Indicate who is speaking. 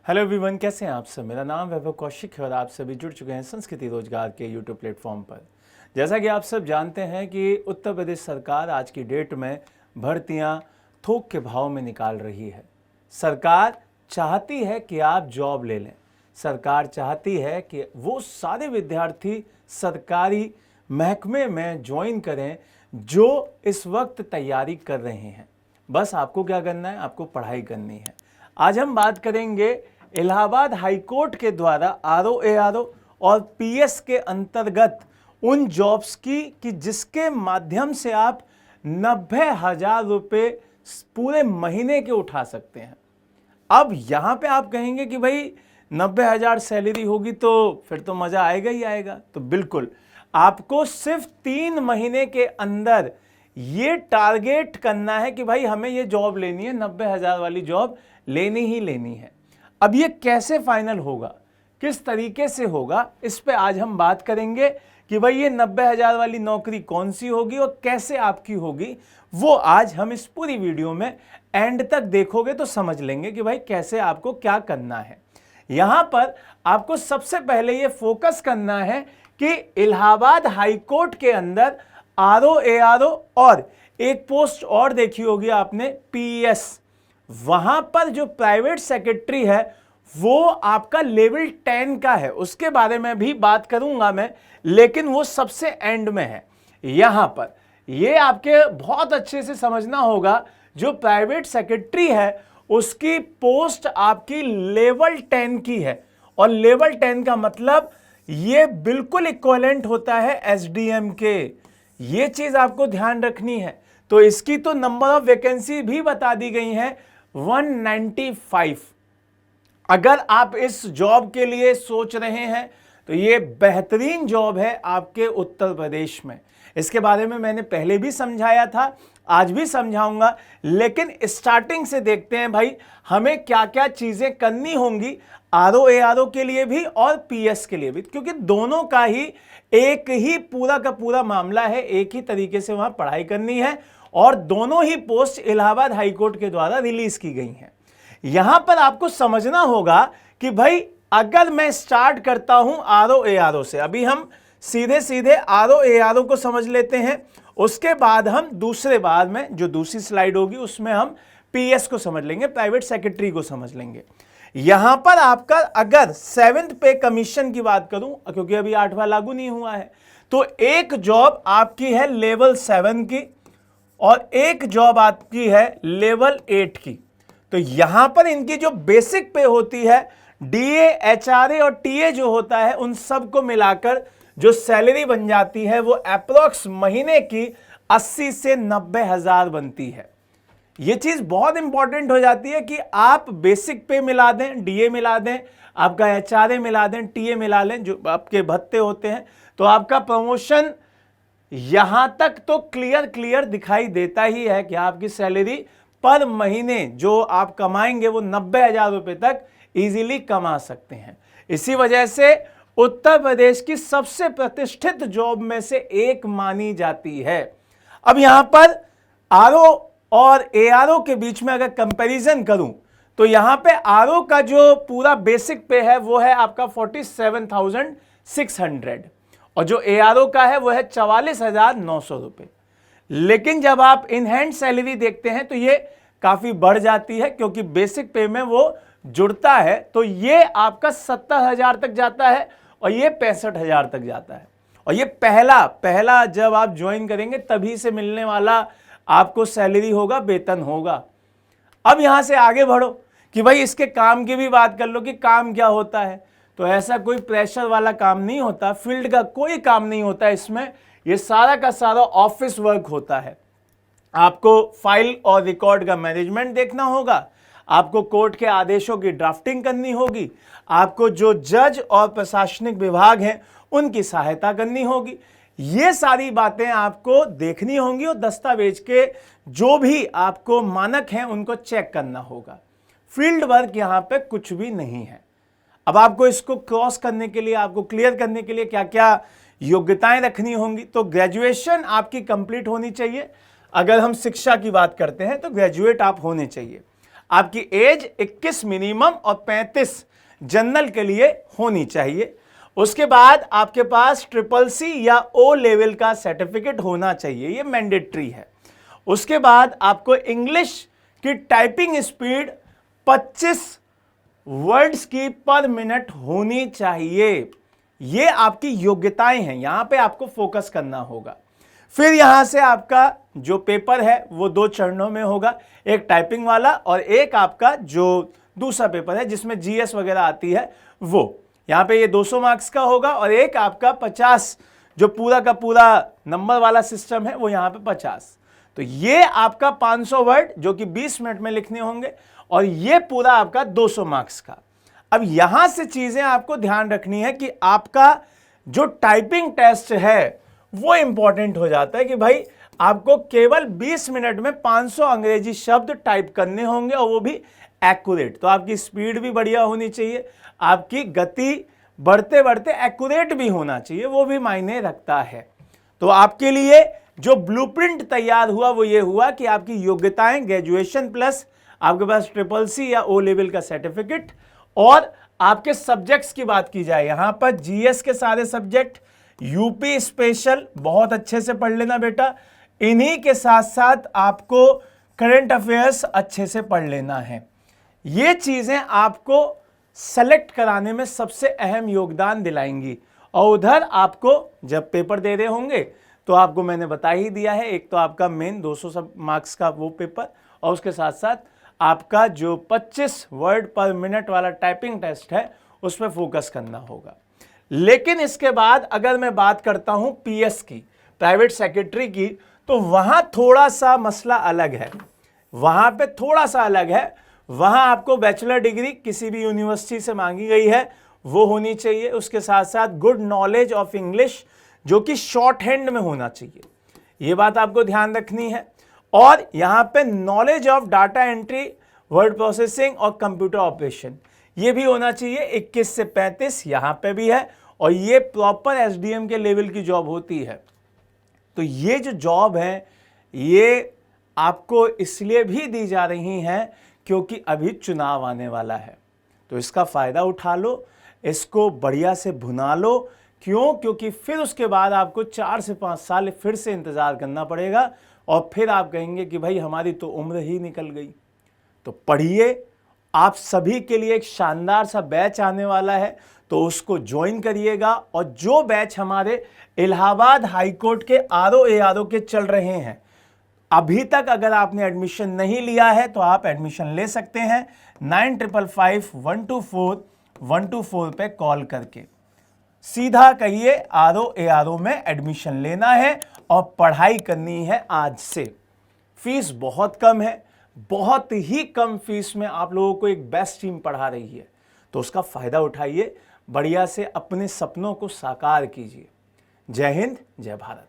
Speaker 1: Hello everyone, कैसे हैं आप सब। मेरा नाम वैभव कौशिक है और आप सभी जुड़ चुके हैं संस्कृति रोजगार के यूट्यूब प्लेटफॉर्म पर। जैसा कि आप सब जानते हैं कि उत्तर प्रदेश सरकार आज की डेट में भर्तियां थोक के भाव में निकाल रही है। सरकार चाहती है कि आप जॉब ले लें। सरकार चाहती है कि वो सारे विद्यार्थी सरकारी महकमे में ज्वाइन करें जो इस वक्त तैयारी कर रहे हैं। बस आपको क्या करना है, आपको पढ़ाई करनी है। आज हम बात करेंगे इलाहाबाद हाईकोर्ट के द्वारा आरओ और पीएस के अंतर्गत उन जॉब्स की कि जिसके माध्यम से आप 90,000 रुपये पूरे महीने के उठा सकते हैं। अब यहाँ पे आप कहेंगे कि भाई 90,000 सैलरी होगी तो फिर तो मज़ा आएगा ही आएगा। तो बिल्कुल आपको सिर्फ 3 महीने के अंदर ये टारगेट करना है कि भाई हमें ये जॉब लेनी है, 90,000 वाली जॉब लेनी ही लेनी है। अब ये कैसे फाइनल होगा, किस तरीके से होगा, इस पे आज हम बात करेंगे कि भाई ये 90,000 वाली नौकरी कौन सी होगी और कैसे आपकी होगी। वो आज हम इस पूरी वीडियो में एंड तक देखोगे तो समझ लेंगे कि भाई कैसे आपको क्या करना है। यहां पर आपको सबसे पहले ये फोकस करना है कि इलाहाबाद हाईकोर्ट के अंदर आरओ और एक पोस्ट और देखी होगी आपने, पीएस। वहां पर जो प्राइवेट सेक्रेटरी है वो आपका लेवल 10 का है, उसके बारे में भी बात करूंगा मैं, लेकिन वो सबसे एंड में है। यहां पर ये आपके बहुत अच्छे से समझना होगा, जो प्राइवेट सेक्रेटरी है उसकी पोस्ट आपकी लेवल 10 की है। और लेवल 10 का मतलब ये बिल्कुल इक्विवेलेंट होता है एसडीएम के। ये चीज आपको ध्यान रखनी है। तो इसकी तो नंबर ऑफ वैकेंसी भी बता दी गई है, 195। अगर आप इस जॉब के लिए सोच रहे हैं तो ये बेहतरीन जॉब है आपके उत्तर प्रदेश में। इसके बारे में मैंने पहले भी समझाया था, आज भी समझाऊंगा, लेकिन स्टार्टिंग से देखते हैं भाई हमें क्या क्या चीजें करनी होंगी आरओ के लिए भी और पीएस के लिए भी, क्योंकि दोनों का ही एक ही पूरा का पूरा मामला है, एक ही तरीके से वहां पढ़ाई करनी है और दोनों ही पोस्ट इलाहाबाद हाईकोर्ट के द्वारा रिलीज की गई हैं। यहां पर आपको समझना होगा कि भाई अगर मैं स्टार्ट करता हूं आरओ से, अभी हम सीधे सीधे आरओ को समझ लेते हैं, उसके बाद हम दूसरे बाद में जो दूसरी स्लाइड होगी उसमें हम पीएस को समझ लेंगे, प्राइवेट सेक्रेटरी को समझ लेंगे। यहां पर आपका अगर 7th पे कमीशन की बात करूं, क्योंकि अभी 8वां लागू नहीं हुआ है, तो एक जॉब आपकी है लेवल 7 की और एक जॉब आपकी है लेवल 8 की। तो यहां पर इनकी जो बेसिक पे होती है, डीए, एचआरए और टीए जो होता है, उन सब को मिलाकर जो सैलरी बन जाती है वो अप्रोक्स महीने की 80 से 90,000 बनती है। ये चीज बहुत इंपॉर्टेंट हो जाती है कि आप बेसिक पे मिला दें, डीए मिला दें, आपका एचआरए मिला दें, टीए मिला लें, जो आपके भत्ते होते हैं, तो आपका प्रमोशन यहां तक तो क्लियर दिखाई देता ही है कि आपकी सैलरी पर महीने जो आप कमाएंगे वो 90,000 रुपए तक इजीली कमा सकते हैं। इसी वजह से उत्तर प्रदेश की सबसे प्रतिष्ठित जॉब में से एक मानी जाती है। अब यहां पर आरओ और एआरओ के बीच में अगर कंपैरिजन करूं तो यहां पे आरओ का जो पूरा बेसिक पे है वो है आपका 47,600 और जो एआरओ का है वो है 44,900 रुपए। लेकिन जब आप इन हैंड सैलरी देखते हैं तो ये काफी बढ़ जाती है, क्योंकि बेसिक पे में वो जुड़ता है, तो ये आपका 70,000 तक जाता है और ये 65,000 तक जाता है। और ये पहला जब आप ज्वाइन करेंगे तभी से मिलने वाला आपको सैलरी होगा, वेतन होगा। अब यहां से आगे बढ़ो कि भाई इसके काम की भी बात कर लो कि काम क्या होता है। तो ऐसा कोई प्रेशर वाला काम नहीं होता, फील्ड का कोई काम नहीं होता इसमें। ये सारा का सारा ऑफिस वर्क होता है। आपको फाइल और रिकॉर्ड का मैनेजमेंट देखना होगा, आपको कोर्ट के आदेशों की ड्राफ्टिंग करनी होगी, आपको जो जज और प्रशासनिक विभाग हैं उनकी सहायता करनी होगी। ये सारी बातें आपको देखनी होंगी और दस्तावेज के जो भी आपको मानक हैं उनको चेक करना होगा। फील्ड वर्क यहां पे कुछ भी नहीं है। अब आपको इसको क्रॉस करने के लिए, आपको क्लियर करने के लिए क्या क्या योग्यताएं रखनी होंगी, तो ग्रेजुएशन आपकी कंप्लीट होनी चाहिए। अगर हम शिक्षा की बात करते हैं तो ग्रेजुएट आप होने चाहिए। आपकी एज 21 मिनिमम और 35 जनरल के लिए होनी चाहिए। उसके बाद आपके पास CCC या O लेवल का सर्टिफिकेट होना चाहिए, ये मैंडेटरी है। उसके बाद आपको इंग्लिश की टाइपिंग स्पीड 25 वर्ड्स की पर मिनट होनी चाहिए। ये आपकी योग्यताएं हैं, यहां पे आपको फोकस करना होगा। फिर यहां से आपका जो पेपर है वो 2 चरणों में होगा, एक टाइपिंग वाला और एक आपका जो दूसरा पेपर है जिसमें जीएस वगैरह आती है वो। यहां पे ये 200 मार्क्स का होगा और एक आपका 50 जो पूरा का पूरा नंबर वाला सिस्टम है वो यहां पे 50। तो ये आपका 500 वर्ड जो कि 20 मिनट में लिखने होंगे और ये पूरा आपका 200 मार्क्स का। अब यहां से चीजें आपको ध्यान रखनी है कि आपका जो टाइपिंग टेस्ट है वो इंपॉर्टेंट हो जाता है कि भाई आपको केवल 20 मिनट में 500 अंग्रेजी शब्द टाइप करने होंगे और वो भी एक्यूरेट। तो आपकी स्पीड भी बढ़िया होनी चाहिए, आपकी गति बढ़ते बढ़ते एक्यूरेट भी होना चाहिए, वो भी मायने रखता है। तो आपके लिए जो ब्लूप्रिंट तैयार हुआ वो ये हुआ कि आपकी योग्यताएं ग्रेजुएशन प्लस आपके पास CCC या O लेवल का सर्टिफिकेट, और आपके सब्जेक्ट्स की बात की जाए यहां पर जीएस के सारे सब्जेक्ट, यूपी स्पेशल बहुत अच्छे से पढ़ लेना बेटा, इन्हीं के साथ साथ आपको करंट अफेयर्स अच्छे से पढ़ लेना है। ये चीजें आपको सेलेक्ट कराने में सबसे अहम योगदान दिलाएंगी। और उधर आपको जब पेपर दे रहे होंगे तो आपको मैंने बता ही दिया है, एक तो आपका मेन 200 मार्क्स का वो पेपर और उसके साथ साथ आपका जो 25 वर्ड पर मिनट वाला टाइपिंग टेस्ट है उस पर फोकस करना होगा। लेकिन इसके बाद अगर मैं बात करता हूं पीएस की, प्राइवेट सेक्रेटरी की, तो वहां थोड़ा सा मसला अलग है। वहां पे थोड़ा सा अलग है, वहां आपको बैचलर डिग्री किसी भी यूनिवर्सिटी से मांगी गई है वो होनी चाहिए। उसके साथ साथ गुड नॉलेज ऑफ इंग्लिश जो कि शॉर्ट हैंड में होना चाहिए, ये बात आपको ध्यान रखनी है। और यहां पे knowledge of data entry, word processing और कंप्यूटर ऑपरेशन ये भी होना चाहिए। 21 से 35 यहां पे भी है और ये प्रॉपर एसडीएम के लेवल की जॉब होती है। तो ये जो जॉब है ये आपको इसलिए भी दी जा रही हैं क्योंकि अभी चुनाव आने वाला है, तो इसका फायदा उठा लो, इसको बढ़िया से भुना लो। क्यों? क्योंकि फिर उसके बाद आपको 4 से 5 साल फिर से इंतजार करना पड़ेगा और फिर आप कहेंगे कि भाई हमारी तो उम्र ही निकल गई। तो पढ़िए, आप सभी के लिए एक शानदार सा बैच आने वाला है, तो उसको ज्वाइन करिएगा। और जो बैच हमारे इलाहाबाद हाईकोर्ट के आरओ के चल रहे हैं, अभी तक अगर आपने एडमिशन नहीं लिया है तो आप एडमिशन ले सकते हैं 9555124124 पे कॉल करके। सीधा कहिए आरओ में एडमिशन लेना है और पढ़ाई करनी है आज से। फीस बहुत कम है, बहुत ही कम फीस में आप लोगों को एक बेस्ट टीम पढ़ा रही है, तो उसका फायदा उठाइए, बढ़िया से अपने सपनों को साकार कीजिए। जय हिंद, जय भारत।